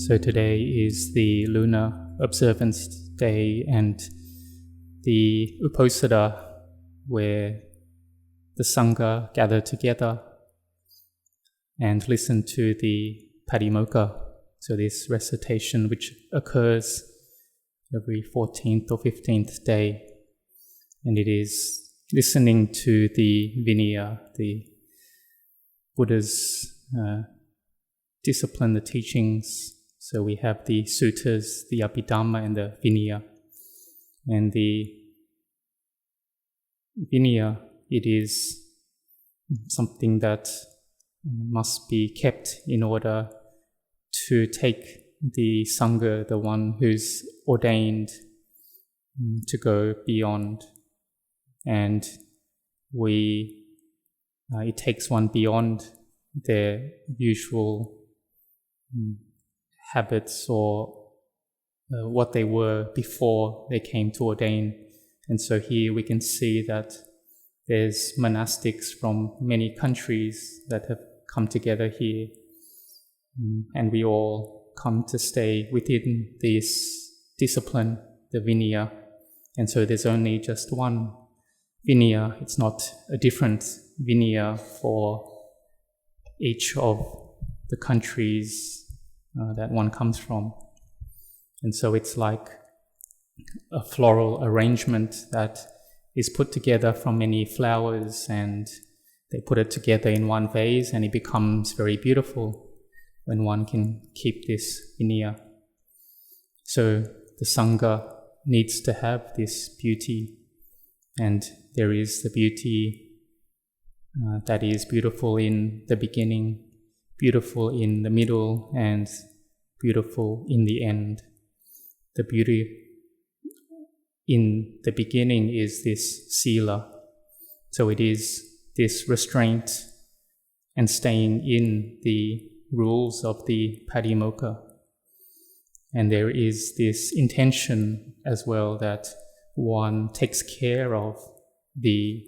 So today is the lunar observance day and the Uposatha, where the Sangha gather together and listen to the Patimokkha, so this recitation which occurs every 14th or 15th day, and it is listening to the vinaya, the Buddha's discipline, the teachings. So we have the suttas, the Abhidhamma and the vinaya. And the vinaya, it is something that must be kept in order to take the Sangha, the one who's ordained, to go beyond. And it takes one beyond their usual habits or what they were before they came to ordain. And so here we can see that there's monastics from many countries that have come together here, and we all come to stay within this discipline, the vinaya. And so there's only just one vinaya. It's not a different vinaya for each of the countries that one comes from. And so it's like a floral arrangement that is put together from many flowers, and they put it together in one vase, and it becomes very beautiful when one can keep this vinaya. So the Sangha needs to have this beauty, and there is the beauty that is beautiful in the beginning, beautiful in the middle, and beautiful in the end. The beauty in the beginning is this sila. So it is this restraint and staying in the rules of the Patimokkha. And there is this intention as well that one takes care of the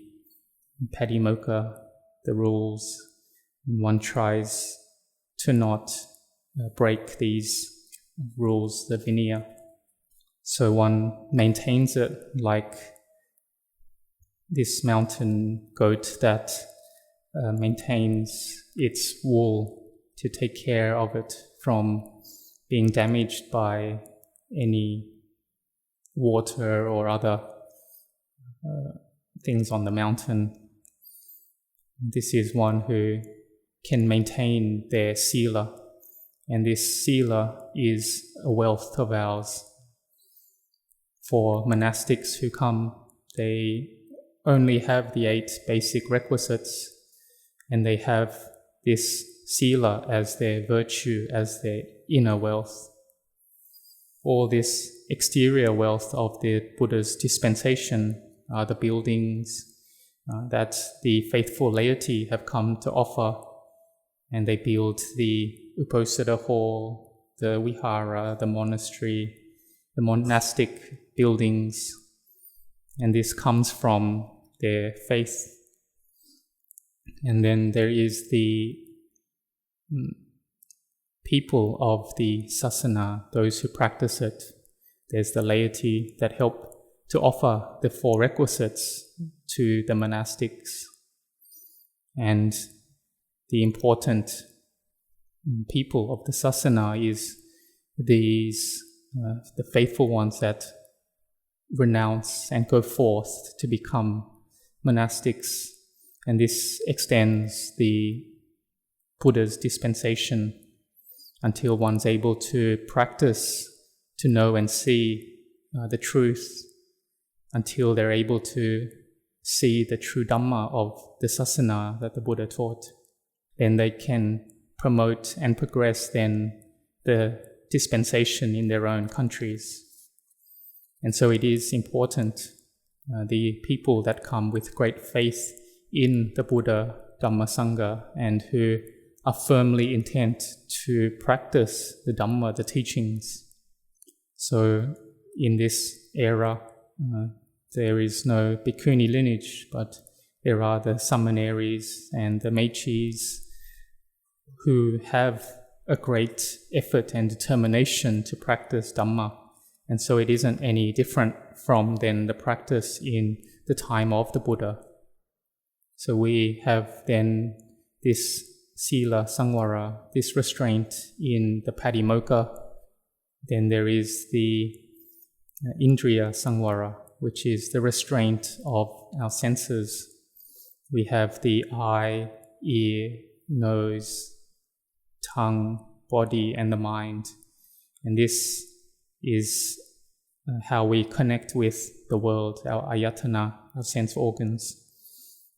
Patimokkha, the rules, and one tries to not break these rules, the vinaya. So one maintains it like this mountain goat that maintains its wool to take care of it from being damaged by any water or other things on the mountain. This is one who can maintain their sila, and this sila is a wealth of ours. For monastics who come, they only have the 8 basic requisites, and they have this sila as their virtue, as their inner wealth. All this exterior wealth of the Buddha's dispensation are the buildings that the faithful laity have come to offer, and they build the Uposatha hall, the vihara, the monastery, the monastic buildings, and this comes from their faith. And then there is the people of the sasana, those who practice it. There's the laity that help to offer the 4 requisites to the monastics. And the important people of the sasana is these the faithful ones that renounce and go forth to become monastics. And this extends the Buddha's dispensation until one's able to practice, to know and see the truth, until they're able to see the true Dhamma of the sasana that the Buddha taught. Then they can promote and progress then the dispensation in their own countries. And so it is important, the people that come with great faith in the Buddha, Dhamma, Sangha, and who are firmly intent to practice the Dhamma, the teachings. So in this era, there is no bhikkhuni lineage, but there are the samaneries and the mechis who have a great effort and determination to practice Dhamma. And so it isn't any different from then the practice in the time of the Buddha. So we have then this Sila Sangvara, this restraint in the Patimokkha. Then there is the Indriya Sangvara, which is the restraint of our senses. We have the eye, ear, nose, tongue, body, and the mind. And this is how we connect with the world, our ayatana, our sense organs.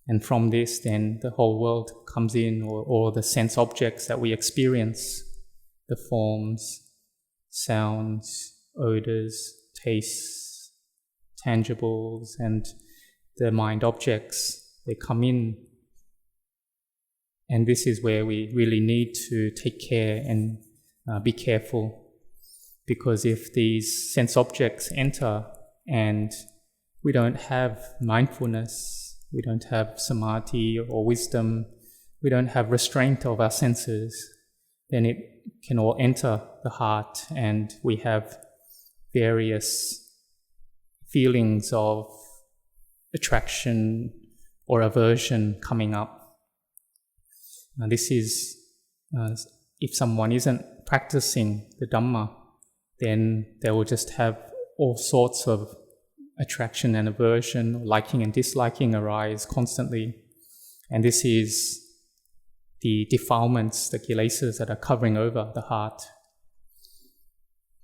And from this, then, the whole world comes in, or the sense objects that we experience, the forms, sounds, odors, tastes, tangibles, and the mind objects, they come in. And this is where we really need to take care and be careful. Because if these sense objects enter and we don't have mindfulness, we don't have samadhi or wisdom, we don't have restraint of our senses, then it can all enter the heart and we have various feelings of attraction or aversion coming up. Now this is, if someone isn't practicing the Dhamma, then they will just have all sorts of attraction and aversion, liking and disliking arise constantly. And this is the defilements, the kilesas that are covering over the heart.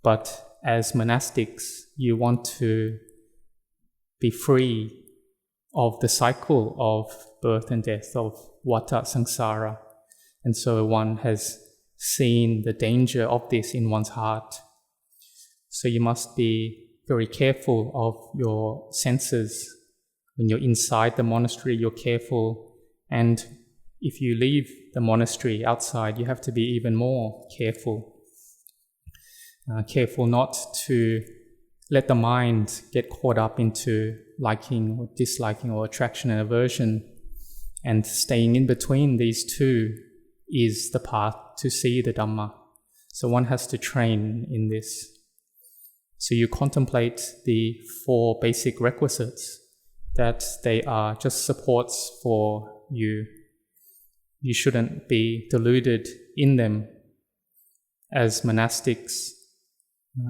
But as monastics, you want to be free of the cycle of birth and death, of vata samsara. And so one has seen the danger of this in one's heart. So you must be very careful of your senses. When you're inside the monastery, you're careful. And if you leave the monastery outside, you have to be even more careful. Careful not to let the mind get caught up into liking or disliking or attraction and aversion. And staying in between these two is the path to see the Dhamma. So one has to train in this. So you contemplate the 4 basic requisites, that they are just supports for you. You shouldn't be deluded in them. As monastics,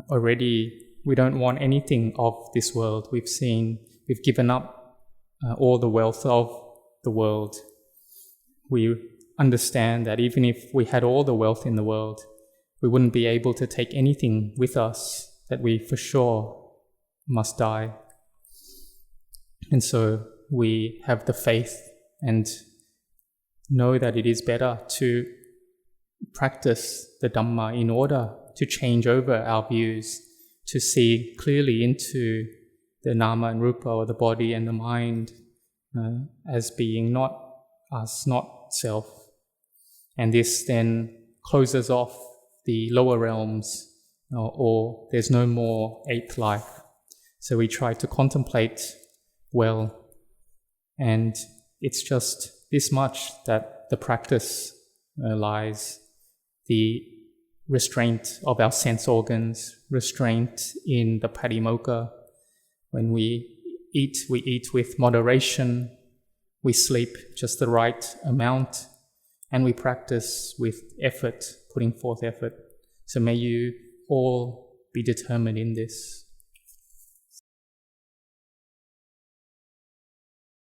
already we don't want anything of this world. We've given up all the wealth of the world. We understand that even if we had all the wealth in the world, we wouldn't be able to take anything with us, that we for sure must die. And so we have the faith and know that it is better to practice the Dhamma in order to change over our views, to see clearly into the nama and rupa, or the body and the mind, as being not us, not self. And this then closes off the lower realms, or there's no more 8th life. So we try to contemplate well, and it's just this much that the practice lies. The restraint of our sense organs, restraint in the Patimokkha. When we eat with moderation, we sleep just the right amount, and we practice with effort, putting forth effort. So may you all be determined in this.